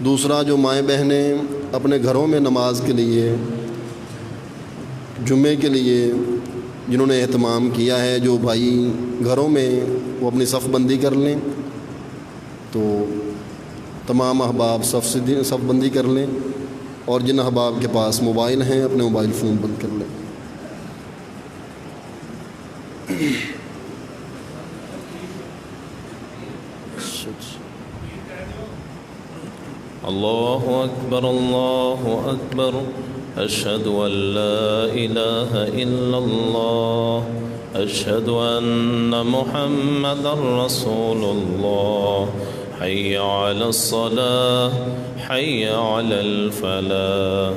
दूसरा, जो माएँ बहनें अपने घरों में नमाज के लिए, जुम्मे के लिए जिन्होंने एहतमाम किया है, जो भाई घरों में वो अपनी सफ़ बंदी कर लें, तो तमाम अहबाब सफ़ बंदी कर लें, और जिन अहबाब के पास मोबाइल हैं अपने मोबाइल फ़ोन बंद कर लें। अल्लाहु अकबर, अल्लाहु अकबर, अशहदु अल्ला इलाहा इल्लल्लाह, अशहदु अन्ना मुहम्मदर रसूलुल्लाह, हय्या अलस्सलाह, हय्या अलल फलाह,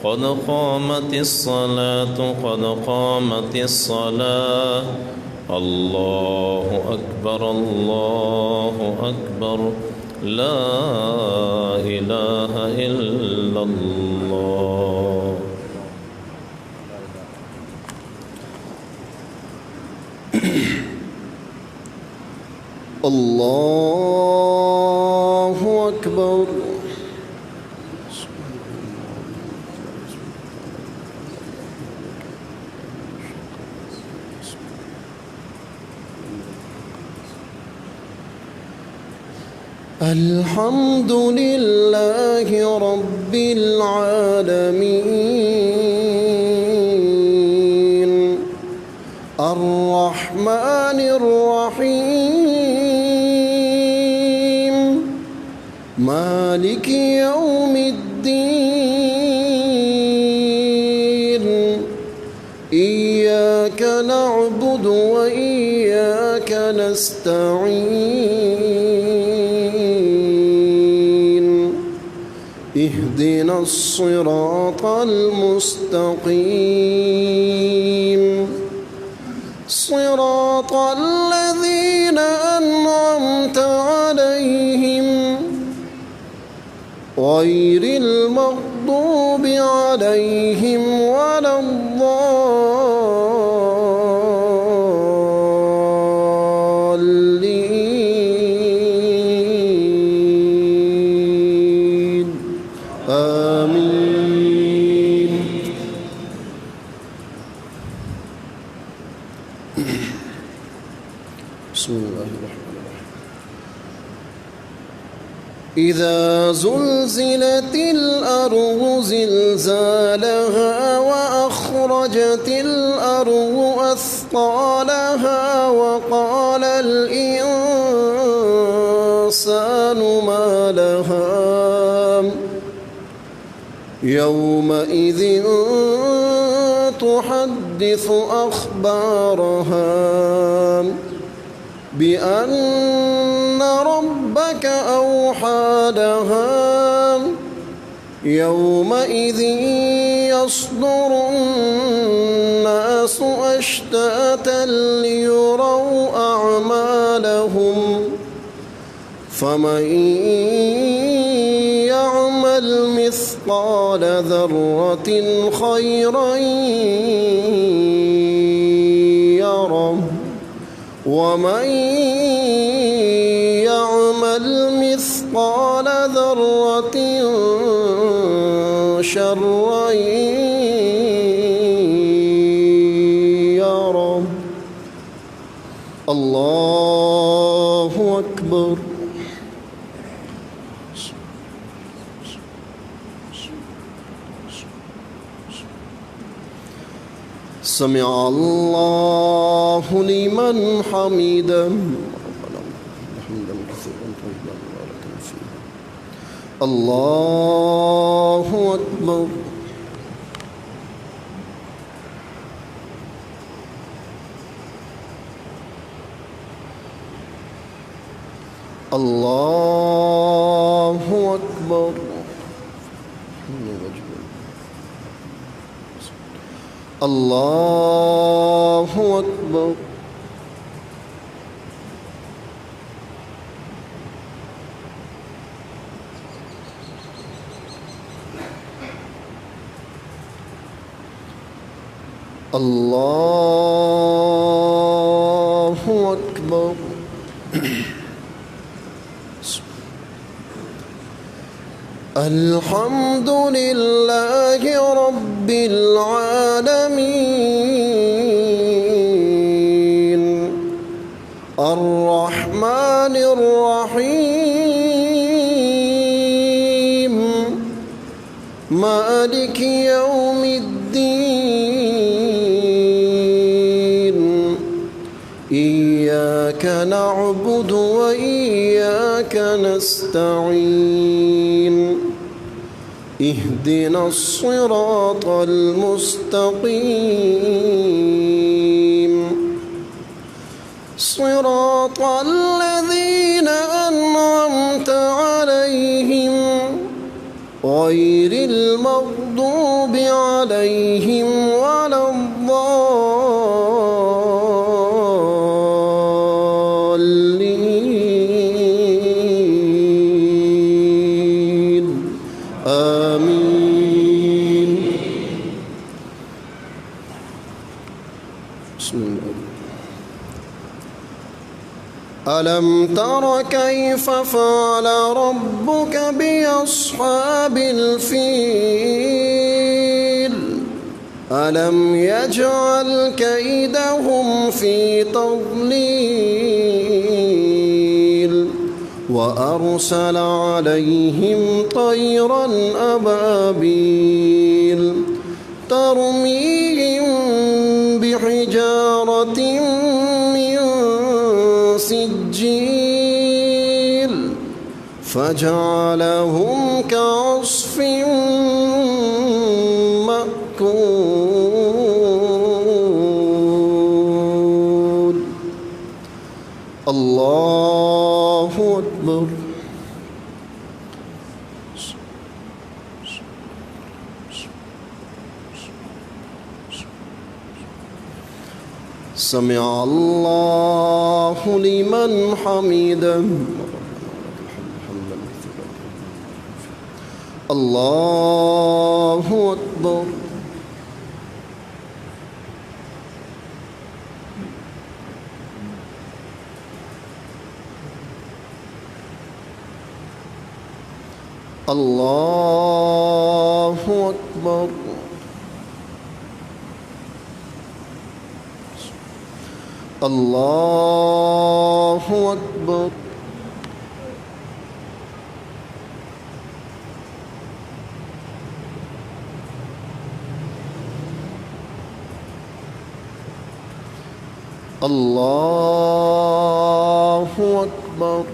क़द क़ामतिस्सलातु, क़द क़ामतिस्सलाह, अल्लाहु अकबर, अल्लाहु अकबर, ला इलाहा इल्लल्लाह। अल्लाहु अकबर। अल्हम्दुलिल्लाहि रब्बिल आलमीन, अर्रहमानिर रहीम, मालिकि यौमिद्दीन, इय्याक नअबुदु व इय्याक नस्तईन, इहदिना स्सिरातल मुस्तकीम, सिरातल लज़ीना अन्अमता अलैहिम, गैरिल मग़दूबि अलैहिम वलद्दाल्लीन, आमीन। इज़ा ज़ुल्ज़िलतिल अर्ज़ु ज़िल्ज़ालहा व अख़रजतिल अर्ज़ु अथक़ालहा व क़ालल इंसानु मा लहा, यौमइज़िन तुहद्दिसु अख़बारहा बिअन्न रब्बक औहा लहा, यौमइज़िन यस्दुरुन्नासु अश्तातन लियुरौ अअमालहुम, फमन यअमल मिस्क़ाल ज़र्रतिन ख़ैरन यरह, वमन यअमल मिस्क़ाल ज़र्रतिन शर्रन यरह। अल्लाहु अकबर। समिअ अल्लाहु लिमन हमिदह, अल्लाहु अकबर। अल्लाहु अकबर। अल्लाहु अकबर। अल्लाहु अकबर। अल्हम्दुलिल्लाहि रब्बिल आलमीन अर्रहमानिर रहीम मालिकि यौमिद्दीन इय्याका नअबुदु व इय्याका नस्तईन इहदिना स्सिरातल मुस्तकीम सिरातल लज़ीना अन्अमता अलैहिम गैरिल मग़दूबि अलैहिम वलद्दाल्लीन आमीन। अलम तर कैफ फ़अल रब्बुक बिअस्हाबिल फ़ील अलम यजअल कैदहुम फ़ी तज़लील व अरसल अलैहिम तयरन अबाबील तरमीहिम बिहिजारतिन सिज्जील फजअलहुम कअस्फिन मअकूल। अल्लाहु अकबर। समिअ अल्लाहु लिमन हमिदह। अल्लाहु अकबर। अल्लाहु अकबर। अल्लाहु अकबर। अल्लाहु अकबर।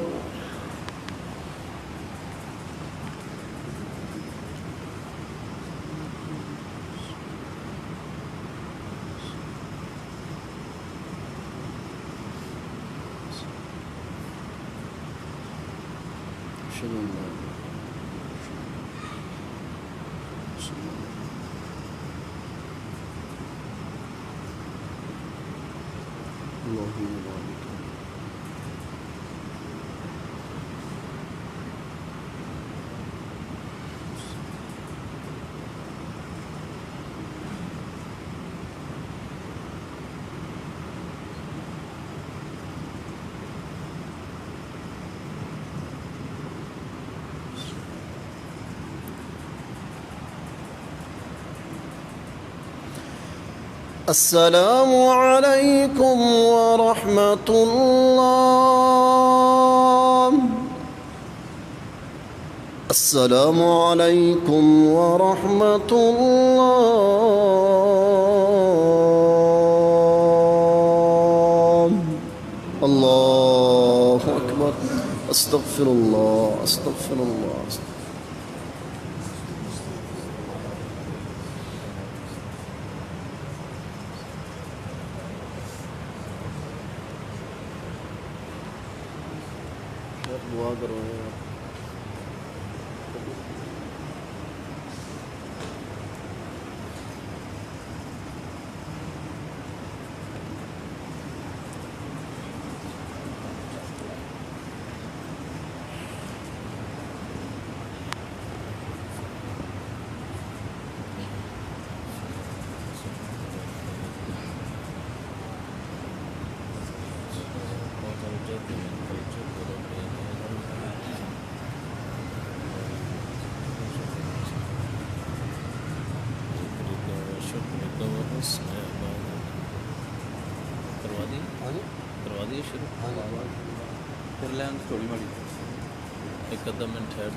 अस्सलामु अलैकुम वरहमतुल्लाह। अस्सलामु अलैकुम वरहमतुल्लाह। अल्लाहु अकबर। अस्तगफिरुल्लाह अस्तगफिरुल्लाह। दुआ करो यार। करवा दी शुरू। फिर लैंड थोड़ी माड़ी एक अद्धा मिनट ठहर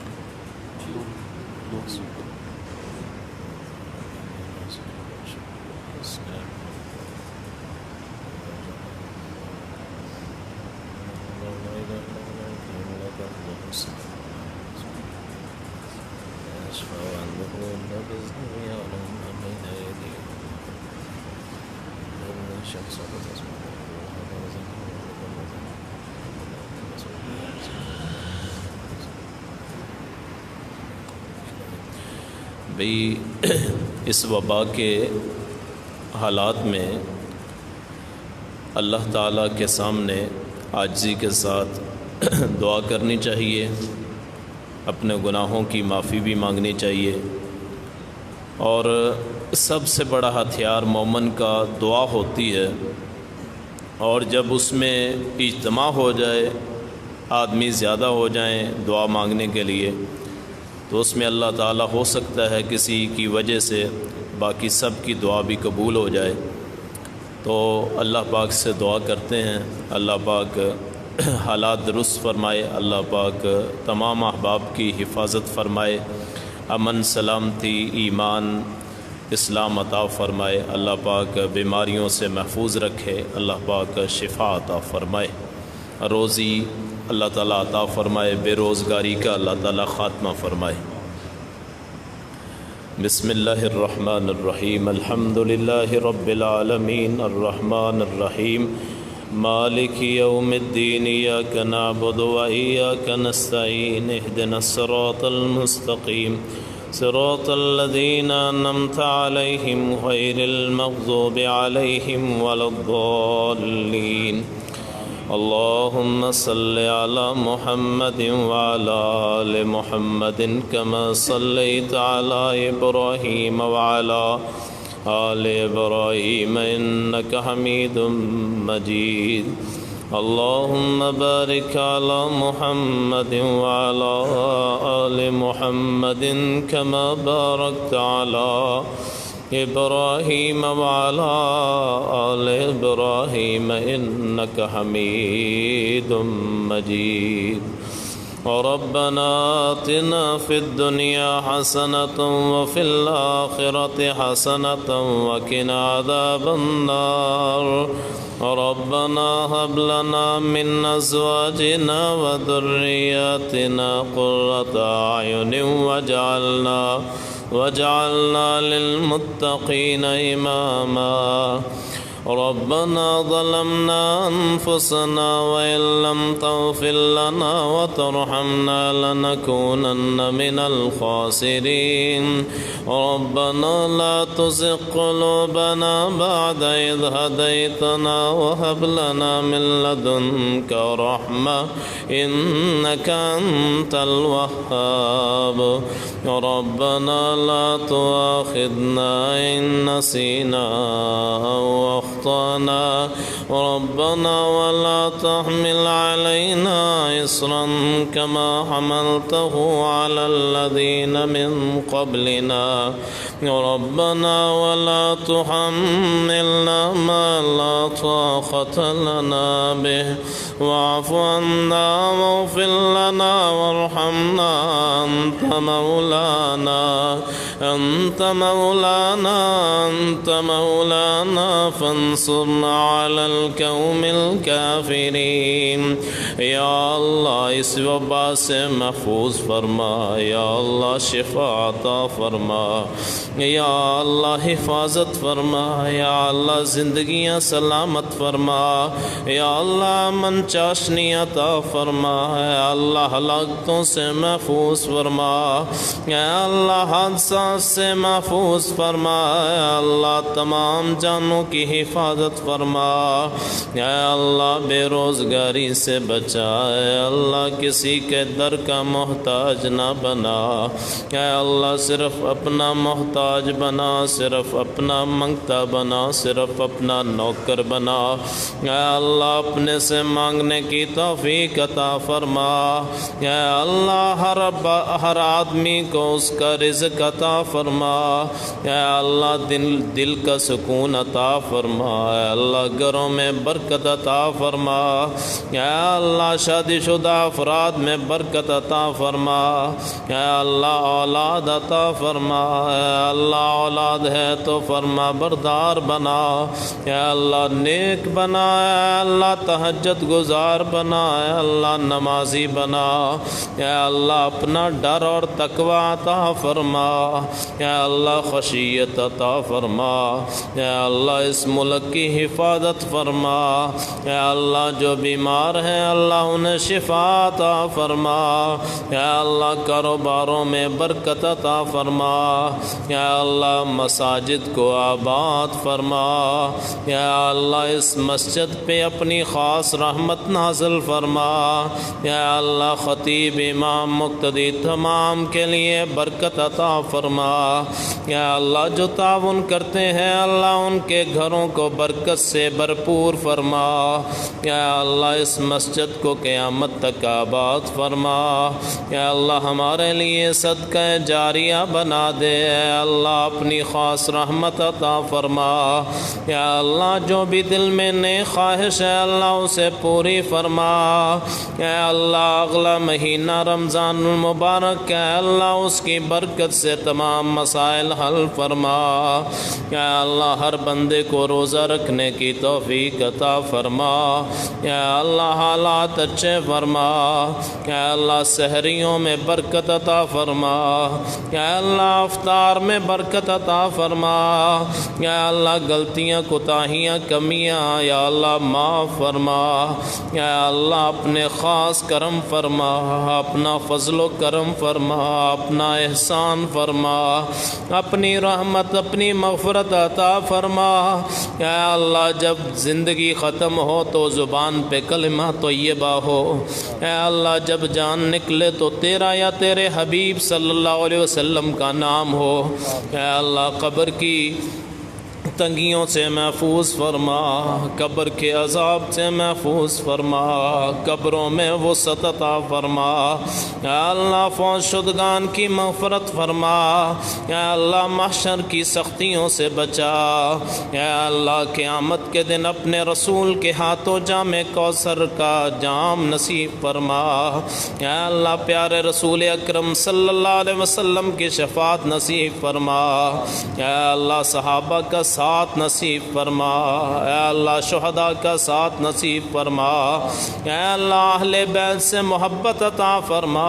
भाई इस वबा के हालात में अल्लाह ताला के सामने आजिज़ी के साथ दुआ करनी चाहिए, अपने गुनाहों की माफ़ी भी मांगनी चाहिए। और सबसे बड़ा हथियार मोमिन का दुआ होती है। और जब उसमें इज्तिमा हो जाए, आदमी ज़्यादा हो जाएं दुआ मांगने के लिए, तो उसमें अल्लाह ताला हो सकता है किसी की वजह से बाकी सब की दुआ भी कबूल हो जाए। तो अल्लाह पाक से दुआ करते हैं, अल्लाह पाक हालात दुरुस्त फ़रमाए, अल्लाह पाक तमाम अहबाब की हिफाजत फ़रमाए, अमन सलामती ईमान इस्लाम अता फ़रमाए, अल्लाह पाक बीमारियों से महफूज रखे, अल्लाह पाक शिफा अता फ़रमाए, रोज़ी अल्लाह ताला अता फ़रमाए, बेरोज़गारी का अल्लाह ताला ख़ात्मा फ़रमाए। बिस्मिल्लाहिर्रहमानिर्रहीम अल्हम्दुलिल्लाहि रब्बिल आलमीन अर्रहमानिर्रहीम मालिकि यौमिद्दीन इय्याका नअबुदु व इय्याका नस्तईन इहदिनस सिरातल मुस्तक़ीम सिरातल लज़ीना अनअमता अलैहिम गैरिल मग़ज़ूबि अलैहिम वलद्दाल्लीन। अल्लाहुम्मा सल्लि अला मुहम्मदिन व अला आलि मुहम्मदिन कमा सल्लैता अला इब्राहीम व अला आलि इब्राहीम इन्नका हमीदुम मजीद। अल्लाहुम्मा बारिक अला मुहम्मदिन व अला आलि मुहम्मदिन कमा बारकता अला इब्राहीम व अला आलि इब्राहीम इन्नका हमीदुम मजीद। रब्बना आतिना फिद्दुनिया हसनतन व फिल आखिरति हसनतन व किना अज़ाबन्नार। रब्बना हब लना मिन अज़वाजिना व दुर्रिय्यतिना क़ुर्रता अयुनिन वजअलना लिलमुत्तक़ीना इमामा। रब्बना ज़लमना अनफुसना व इन लम तग़फिर लना व तरहमना लनकूनन्न मिनल ख़ासिरीन। रब्बना ला तुज़िग़ क़ुलूबना बअद इज़ हदैतना व हब लना मिन लदुनका रहमा इन्नका अंतल वह्हाब। रब्बना ला तुआख़िज़ना इन नसीना अव अख़्ताना। रब्बना वला तहमिल अलैना इस्रन कमा हमलतहु अलल लज़ीना मिन क़ब्लिना। रब्बना वला तुहम्मिलना मा ला ताक़त लना बिहि वाअफ़ु अन्ना वग़फ़िर लना वरहमना अंत मौलाना फंसुरना अलल क़ौमिल काफ़िरीन। या अल्लाह इस वबा से महफूज फरमा, या अल्लाह शिफा अता फरमा, या अल्लाह हिफाजत फरमा, या अल्लाह ज़िंदगियाँ सलामत फरमा, या अल्लाह मन चाशनी अता फरमा, या अल्लाह हलाकतों से महफूज फरमा, या अल्लाह हादसा से महफूज फरमा, या अल्लाह तमाम जानों की हिफाजत फरमा, या अल्लाह बेरोज़गारी से बचा, या अल्लाह किसी के दर का मोहताज ना बना, या अल्लाह सिर्फ़ अपना मोहताज बना, सिर्फ़ अपना मंगता बना, सिर्फ़ अपना नौकर बना। या अल्लाह अपने से मांग मांगने की तौफीक अता फरमा। या अल्लाह हर आदमी को उसका रिज़्क़ अता फरमा। या अल्लाह दिल का सुकून अता फरमा। या अल्लाह घरों में बरकत अता फरमा। या अल्लाह शादीशुदा अफराद में बरकत अता फरमा। या अल्लाह औलाद अता फरमा। या अल्लाह औलाद है तो फरमा बरदार बना। या अल्लाह नेक बना। या अल्लाह तहज्जुद गुजार बना। या अल्लाह नमाजी बना। या अल्लाह अपना डर और तकवा अता फरमा। या अल्लाह खशियत अता फरमा। या अल्लाह इस मुल्क की हिफाजत फरमा। या अल्लाह जो बीमार हैं अल्लाह उन्हें शिफा अता फरमा। या अल्लाह कारोबारों में बरकत अता फरमा। या अल्लाह मसाजिद को आबाद फरमा। या अल्लाह इस मस्जिद पे अपनी ख़ास रहमत नाज़िल फरमा। या अल्लाह ख़तीब इमाम मुक्तदी तमाम के लिए बरकत अता फरमा। या अल्लाह जो ताउन करते हैं अल्लाह उनके घरों को बरकत से भरपूर फरमा। या अल्लाह इस मस्जिद को क़यामत तक आबाद फरमा। या अल्लाह हमारे लिए सदका जारिया बना दे। अल्लाह अपनी ख़ास रहमत अता फरमा। या अल्लाह जो भी दिल में नेक ख्वाहिश है अल्लाह उसे पूरी फरमा। या अल्लाह अगला महीना रमज़ानुल मुबारक है अल्लाह उसकी बरकत से तमाम मसाइल हल फरमा। या अल्लाह हर बंदे को रोज़ा रखने की तौफीक अता फरमा। या अल्लाह हालात अच्छे फरमा। या अल्लाह सहरियों में बरकत अता फरमा। या अल्लाह अफ्तार में बरकत अता फरमा। या अल्लाह गलतियाँ कोताहियाँ कमियाँ या अल्लाह माफ़ फरमा। या अल्लाह अपने ख़ास करम फरमा। अपना फ़ज़्ल करम फरमा। अपना एहसान फरमा। अपनी रहमत अपनी मग़फ़िरत अता फरमा। या अल्लाह जब ज़िंदगी ख़त्म हो तो ज़ुबान पे कलिमा तय्यबा हो। या अल्लाह जब जान निकले तो तेरा या तेरे हबीब सल्लल्लाहु अलैहि वसल्लम का नाम हो। या अल्लाह क़ब्र की तंगियों से महफूज फरमा। कब्र के अज़ाब से महफूज फरमा। कब्रों में वो सतता फरमा। या अल्लाह फौज शुदगान की मग़फ़िरत फरमा। या अल्लाह महशर की सख्तियों से बचा। या अल्लाह क़यामत के दिन अपने रसूल के हाथों जामे कौसर का जाम नसीब फरमा। या अल्लाह प्यारे रसूल अकरम सल्लल्लाहु अलैहि वसल्लम की शफ़ाअत नसीब फरमा। या अल्लाह सहाबा का साथ नसीब फरमा। या अल्लाह शुहदा का साथ नसीब फरमा। या अल्लाह अहले बैत से मोहब्बत अता फरमा।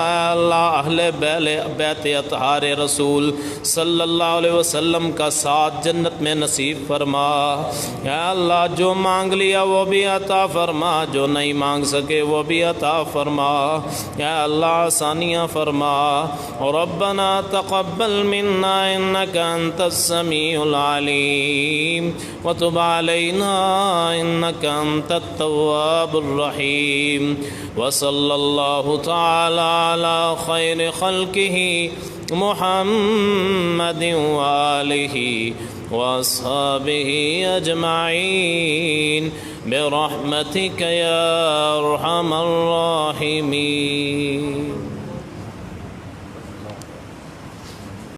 या अल्लाह अहले बैत अतहार रसूल सल्लल्लाहु अलैहि वसल्लम का साथ जन्नत में नसीब फरमा। या अल्लाह जो मांग लिया वो भी अता फरमा। जो नहीं मांग सके वो भी अता फरमा। या अल्लाह आसानियाँ फरमा। और रब्बना तक़ब्बल मिन्ना इन्नका अंतस समीउल अलीम व तुब अलैना इन्नका अंतत तव्वाबुर रहीम। व सल्लल्लाहु तआला अला खैरि खल्क़िही मुहम्मदिन व आलिही व अस्हाबिही अजमईन बिरहमतिका या अरहमर राहिमीन।